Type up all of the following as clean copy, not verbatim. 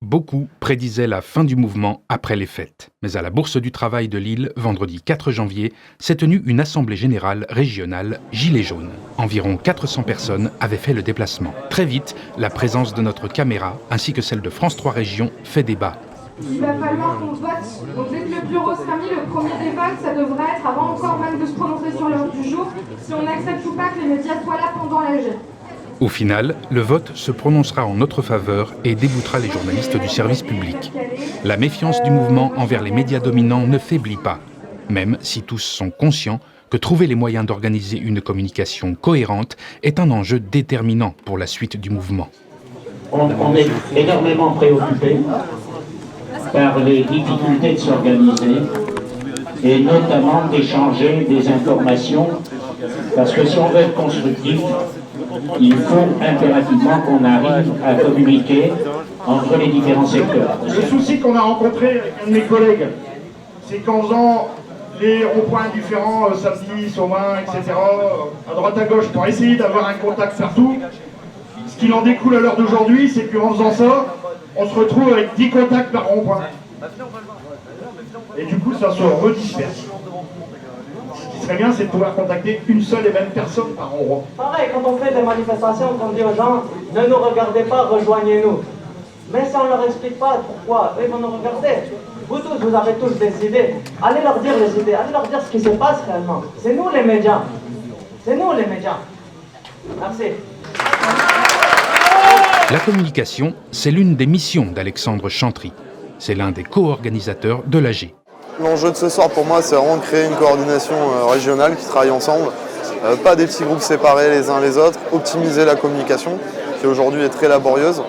Beaucoup prédisaient la fin du mouvement après les fêtes. Mais à la Bourse du Travail de Lille, vendredi 4 janvier, s'est tenue une assemblée générale régionale Gilets jaunes. Environ 400 personnes avaient fait le déplacement. Très vite, la présence de notre caméra, ainsi que celle de France 3 Régions, fait débat. Il va falloir qu'on vote. Donc dès que le bureau sera mis, le premier débat, ça devrait être, avant encore même de se prononcer sur l'heure du jour, si on accepte ou pas que les médias soient là pendant l'AG. Au final, le vote se prononcera en notre faveur et déboutera les journalistes du service public. La méfiance du mouvement envers les médias dominants ne faiblit pas, même si tous sont conscients que trouver les moyens d'organiser une communication cohérente est un enjeu déterminant pour la suite du mouvement. On est énormément préoccupé par les difficultés de s'organiser et notamment d'échanger des informations, parce que si on veut être constructif, il faut impérativement qu'on arrive à communiquer entre les différents secteurs. Le souci qu'on a rencontré avec un de mes collègues, c'est qu'en faisant les ronds-points différents, samedi, Sauvain, etc., à droite à gauche, pour essayer d'avoir un contact partout, ce qu'il en découle à l'heure d'aujourd'hui, c'est qu'en faisant ça, on se retrouve avec 10 contacts par rond-point. Et du coup, ça se redisperse. Ce qui serait bien, c'est de pouvoir contacter une seule et même personne par rond-point. Pareil, quand on fait des manifestations, on dit aux gens, ne nous regardez pas, rejoignez-nous. Mais si on ne leur explique pas pourquoi, eux vont nous regarder. Vous tous, vous avez tous des idées. Allez leur dire les idées, allez leur dire ce qui se passe réellement. C'est nous les médias. C'est nous les médias. Merci. La communication, c'est l'une des missions d'Alexandre Chantry. C'est l'un des co-organisateurs de l'AG. L'enjeu de ce soir pour moi, c'est vraiment de créer une coordination régionale qui travaille ensemble. Pas des petits groupes séparés les uns les autres, optimiser la communication qui aujourd'hui est très laborieuse.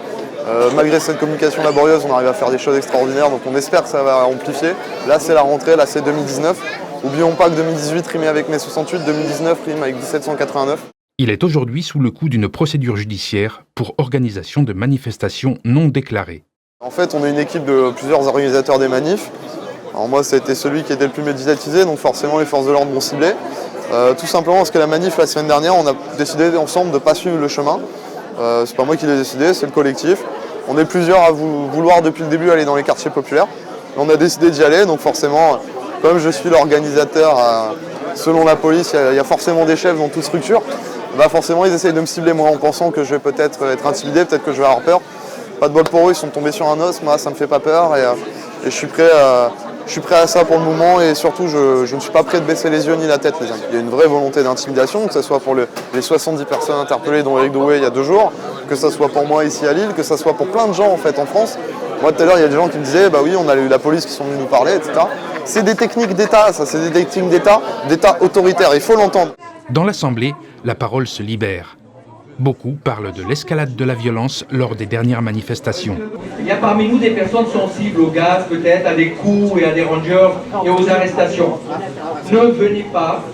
Malgré cette communication laborieuse, on arrive à faire des choses extraordinaires, donc on espère que ça va amplifier. Là c'est la rentrée, là c'est 2019. N'oublions pas que 2018 rime avec mai 68, 2019 rime avec 1789. Il est aujourd'hui sous le coup d'une procédure judiciaire pour organisation de manifestations non déclarées. En fait, on est une équipe de plusieurs organisateurs des manifs. Alors moi, ça a été celui qui était le plus médiatisé, donc forcément les forces de l'ordre m'ont ciblé. Tout simplement parce que la manif la semaine dernière, on a décidé ensemble de ne pas suivre le chemin. C'est pas moi qui l'ai décidé, c'est le collectif. On est plusieurs à vouloir depuis le début aller dans les quartiers populaires. On a décidé d'y aller, donc forcément, comme je suis l'organisateur, selon la police, il y a forcément des chefs dans toute structure. Bah forcément, ils essayent de me cibler moi en pensant que je vais peut-être être intimidé, peut-être que je vais avoir peur. Pas de bol pour eux, ils sont tombés sur un os, moi ça me fait pas peur et je suis prêt à ça pour le moment et surtout je ne suis pas prêt de baisser les yeux ni la tête les amis. Il y a une vraie volonté d'intimidation, que ce soit pour les 70 personnes interpellées dont Éric Drouet il y a 2 jours, que ce soit pour moi ici à Lille, que ce soit pour plein de gens en fait en France. Moi tout à l'heure il y a des gens qui me disaient bah oui on a eu la police qui sont venus nous parler, etc. C'est des techniques d'État, ça c'est des techniques d'État autoritaire, il faut l'entendre. Dans l'Assemblée, la parole se libère. Beaucoup parlent de l'escalade de la violence lors des dernières manifestations. Il y a parmi nous des personnes sensibles au gaz, peut-être à des coups et à des rangers et aux arrestations. Ne venez pas,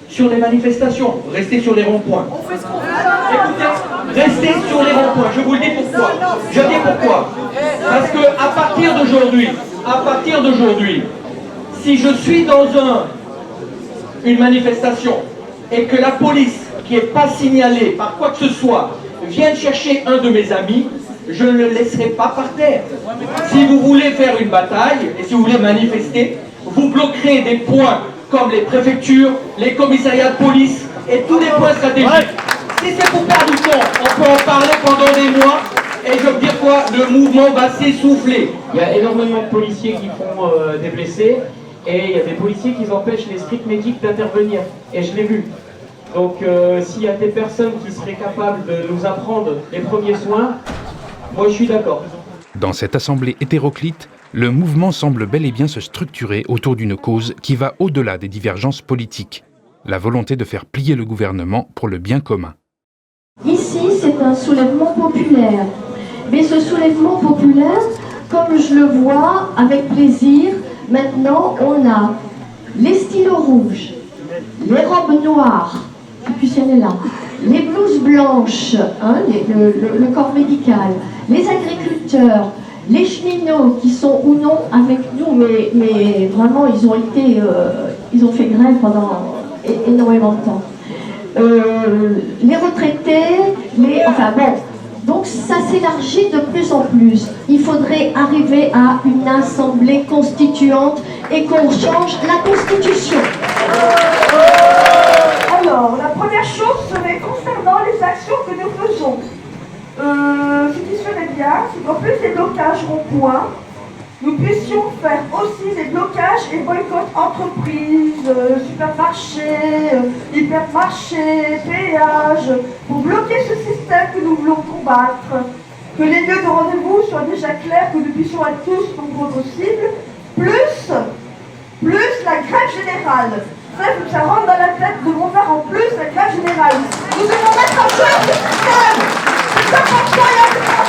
sur les manifestations, restez sur les ronds-points. Écoutez, restez sur les ronds-points, je vous le dis pourquoi. Je dis pourquoi. Parce que à partir d'aujourd'hui, si je suis dans une manifestation, et que la police, qui n'est pas signalée par quoi que ce soit, vienne chercher un de mes amis, je ne le laisserai pas par terre. Si vous voulez faire une bataille, et si vous voulez manifester, vous bloquerez des points comme les préfectures, les commissariats de police, et tous les points stratégiques. Si c'est pour perdre du temps, on peut en parler pendant des mois, et je veux dire quoi, le mouvement va s'essouffler. Il y a énormément de policiers qui font des blessés. Et il y a des policiers qui empêchent les street medics d'intervenir. Et je l'ai vu. Donc s'il y a des personnes qui seraient capables de nous apprendre les premiers soins, moi je suis d'accord. Dans cette assemblée hétéroclite, le mouvement semble bel et bien se structurer autour d'une cause qui va au-delà des divergences politiques. La volonté de faire plier le gouvernement pour le bien commun. Ici, c'est un soulèvement populaire. Mais ce soulèvement populaire, comme je le vois avec plaisir, maintenant, on a les stylos rouges, les robes noires, est là, les blouses blanches, hein, le corps médical, les agriculteurs, les cheminots qui sont ou non avec nous, mais vraiment ils ont fait grève pendant énormément de temps. Les retraités, enfin bon, donc ça c'est s'élargit de plus en plus. Il faudrait arriver à une assemblée constituante et qu'on change la Constitution. Alors, la première chose serait concernant les actions que nous faisons. Ce qui serait bien, c'est qu'en plus des blocages ronds-points, nous puissions faire aussi des blocages et boycotts entreprises, supermarchés, hypermarchés, péages, pour bloquer ce système que nous voulons combattre. Que les lieux de rendez-vous soient déjà clairs, que nous puissions être tous nombreux possibles, plus la grève générale. Ça rentre dans la tête, nous devons faire en plus la grève générale. Nous devons mettre en jeu ce système. C'est important, il y a